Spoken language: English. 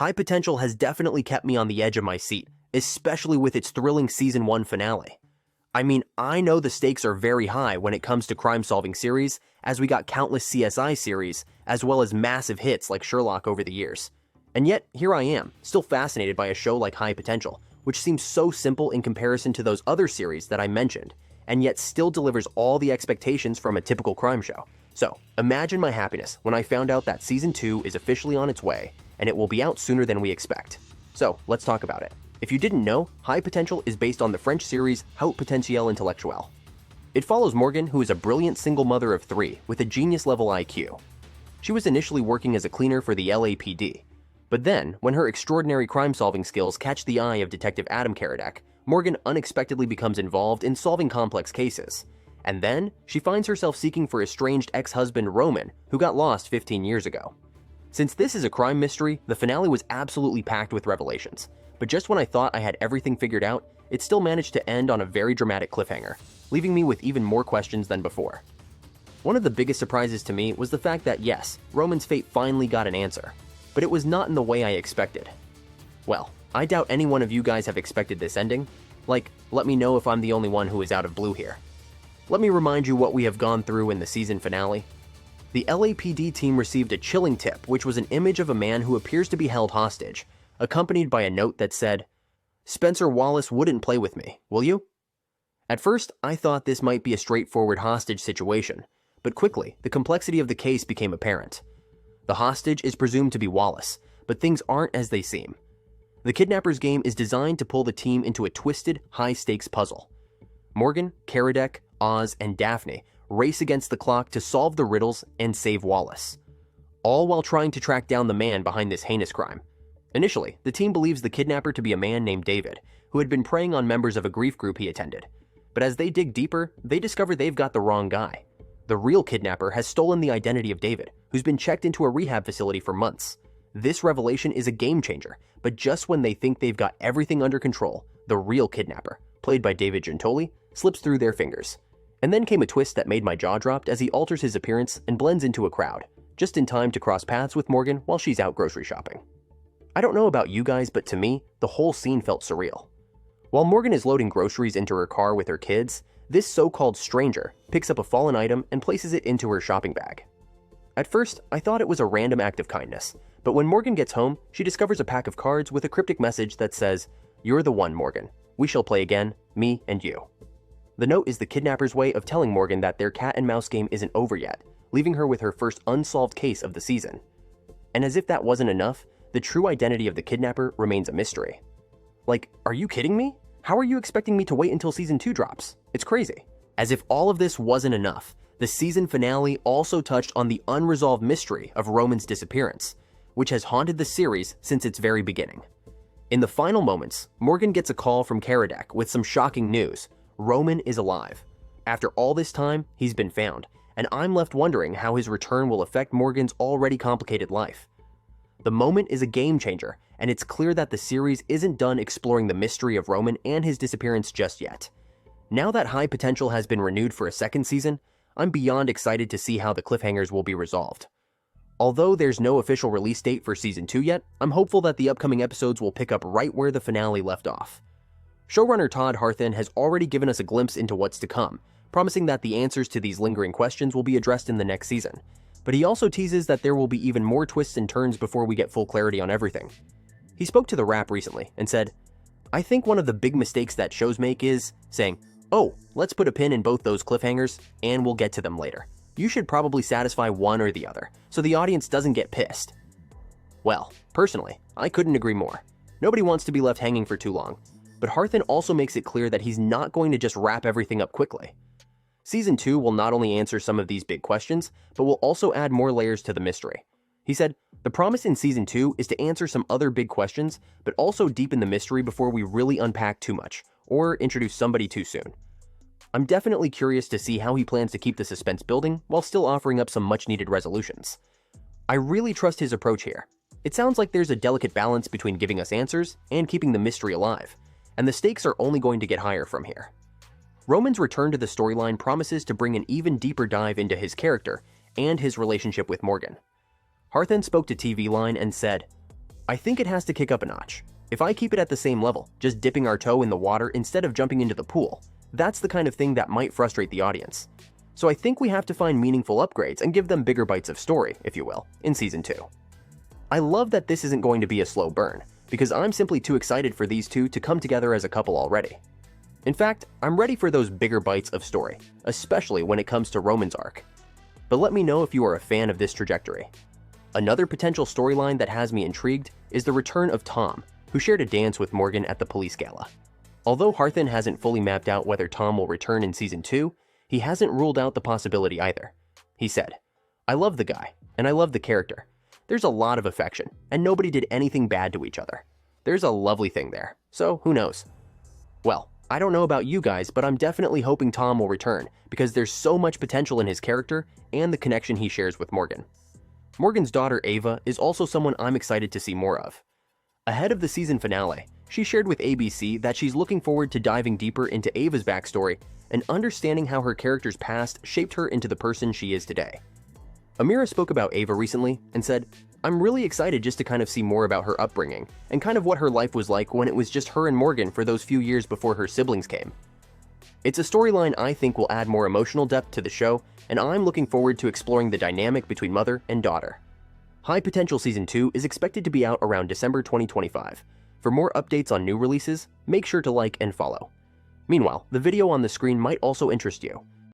High Potential has definitely kept me on the edge of my seat, especially with its thrilling Season 1 finale. I mean, I know the stakes are very high when it comes to crime-solving series, as we got countless CSI series, as well as massive hits like Sherlock over the years. And yet, here I am, still fascinated by a show like High Potential, which seems so simple in comparison to those other series that I mentioned, and yet still delivers all the expectations from a typical crime show. So, imagine my happiness when I found out that Season 2 is officially on its way, and it will be out sooner than we expect. So, let's talk about it. If you didn't know, High Potential is based on the French series Haute Potentielle Intellectuelle. It follows Morgan, who is a brilliant single mother of 3 with a genius-level IQ. She was initially working as a cleaner for the LAPD, but then, when her extraordinary crime-solving skills catch the eye of Detective Adam Karadec, Morgan unexpectedly becomes involved in solving complex cases. And then, she finds herself seeking for estranged ex-husband Roman, who got lost 15 years ago. Since this is a crime mystery, the finale was absolutely packed with revelations. But just when I thought I had everything figured out, it still managed to end on a very dramatic cliffhanger, leaving me with even more questions than before. One of the biggest surprises to me was the fact that yes, Roman's fate finally got an answer, but it was not in the way I expected. Well, I doubt any one of you guys have expected this ending. Like, let me know if I'm the only one who is out of blue here. Let me remind you what we have gone through in the season finale. The LAPD team received a chilling tip, which was an image of a man who appears to be held hostage, accompanied by a note that said, "Spencer Wallace wouldn't play with me, will you?" At first, I thought this might be a straightforward hostage situation, but quickly, the complexity of the case became apparent. The hostage is presumed to be Wallace, but things aren't as they seem. The kidnapper's game is designed to pull the team into a twisted, high-stakes puzzle. Morgan, Karadec, Oz, and Daphne race against the clock to solve the riddles and save Wallace, all while trying to track down the man behind this heinous crime. Initially, the team believes the kidnapper to be a man named David, who had been preying on members of a grief group he attended. But as they dig deeper, they discover they've got the wrong guy. The real kidnapper has stolen the identity of David, who's been checked into a rehab facility for months. This revelation is a game changer, but just when they think they've got everything under control, the real kidnapper, played by David Gentoli, slips through their fingers. And then came a twist that made my jaw drop as he alters his appearance and blends into a crowd, just in time to cross paths with Morgan while she's out grocery shopping. I don't know about you guys, but to me, the whole scene felt surreal. While Morgan is loading groceries into her car with her kids, this so-called stranger picks up a fallen item and places it into her shopping bag. At first, I thought it was a random act of kindness, but when Morgan gets home, she discovers a pack of cards with a cryptic message that says, "You're the one, Morgan. We shall play again, me and you." The note is the kidnapper's way of telling Morgan that their cat and mouse game isn't over yet, leaving her with her first unsolved case of the season. And as if that wasn't enough, the true identity of the kidnapper remains a mystery. Like, are you kidding me? How are you expecting me to wait until Season 2 drops? It's crazy. As if all of this wasn't enough, the season finale also touched on the unresolved mystery of Roman's disappearance, which has haunted the series since its very beginning. In the final moments, Morgan gets a call from Karadec with some shocking news. Roman is alive. After all this time, he's been found, and I'm left wondering how his return will affect Morgan's already complicated life. The moment is a game changer, and it's clear that the series isn't done exploring the mystery of Roman and his disappearance just yet. Now that High Potential has been renewed for a second season, I'm beyond excited to see how the cliffhangers will be resolved. Although there's no official release date for Season 2 yet, I'm hopeful that the upcoming episodes will pick up right where the finale left off. Showrunner Todd Harthan has already given us a glimpse into what's to come, promising that the answers to these lingering questions will be addressed in the next season. But he also teases that there will be even more twists and turns before we get full clarity on everything. He spoke to The Wrap recently and said, "I think one of the big mistakes that shows make is saying, 'Oh, let's put a pin in both those cliffhangers, and we'll get to them later.' You should probably satisfy one or the other, so the audience doesn't get pissed." Well, personally, I couldn't agree more. Nobody wants to be left hanging for too long, but Harthan also makes it clear that he's not going to just wrap everything up quickly. Season 2 will not only answer some of these big questions, but will also add more layers to the mystery. He said, "The promise in Season 2 is to answer some other big questions, but also deepen the mystery before we really unpack too much, or introduce somebody too soon." I'm definitely curious to see how he plans to keep the suspense building while still offering up some much-needed resolutions. I really trust his approach here. It sounds like there's a delicate balance between giving us answers and keeping the mystery alive, and the stakes are only going to get higher from here. Roman's return to the storyline promises to bring an even deeper dive into his character and his relationship with Morgan. Harthan spoke to TV Line and said, I think it has to kick up a notch. If I keep it at the same level, just dipping our toe in the water instead of jumping into the pool, that's the kind of thing that might frustrate the audience. So I think we have to find meaningful upgrades and give them bigger bites of story, if you will, in Season 2. I love that this isn't going to be a slow burn, because I'm simply too excited for these two to come together as a couple already. In fact, I'm ready for those bigger bites of story, especially when it comes to Roman's arc. But let me know if you are a fan of this trajectory. Another potential storyline that has me intrigued is the return of Tom, who shared a dance with Morgan at the police gala. Although Harthan hasn't fully mapped out whether Tom will return in Season 2, he hasn't ruled out the possibility either. He said, "I love the guy, and I love the character. There's a lot of affection, and nobody did anything bad to each other. There's a lovely thing there, so who knows?" Well, I don't know about you guys, but I'm definitely hoping Tom will return, because there's so much potential in his character and the connection he shares with Morgan. Morgan's daughter Ava is also someone I'm excited to see more of. Ahead of the season finale, she shared with ABC that she's looking forward to diving deeper into Ava's backstory and understanding how her character's past shaped her into the person she is today. Amira spoke about Ava recently and said, "I'm really excited just to kind of see more about her upbringing and kind of what her life was like when it was just her and Morgan for those few years before her siblings came." It's a storyline I think will add more emotional depth to the show, and I'm looking forward to exploring the dynamic between mother and daughter. High Potential Season 2 is expected to be out around December 2025. For more updates on new releases, make sure to like and follow. Meanwhile, the video on the screen might also interest you.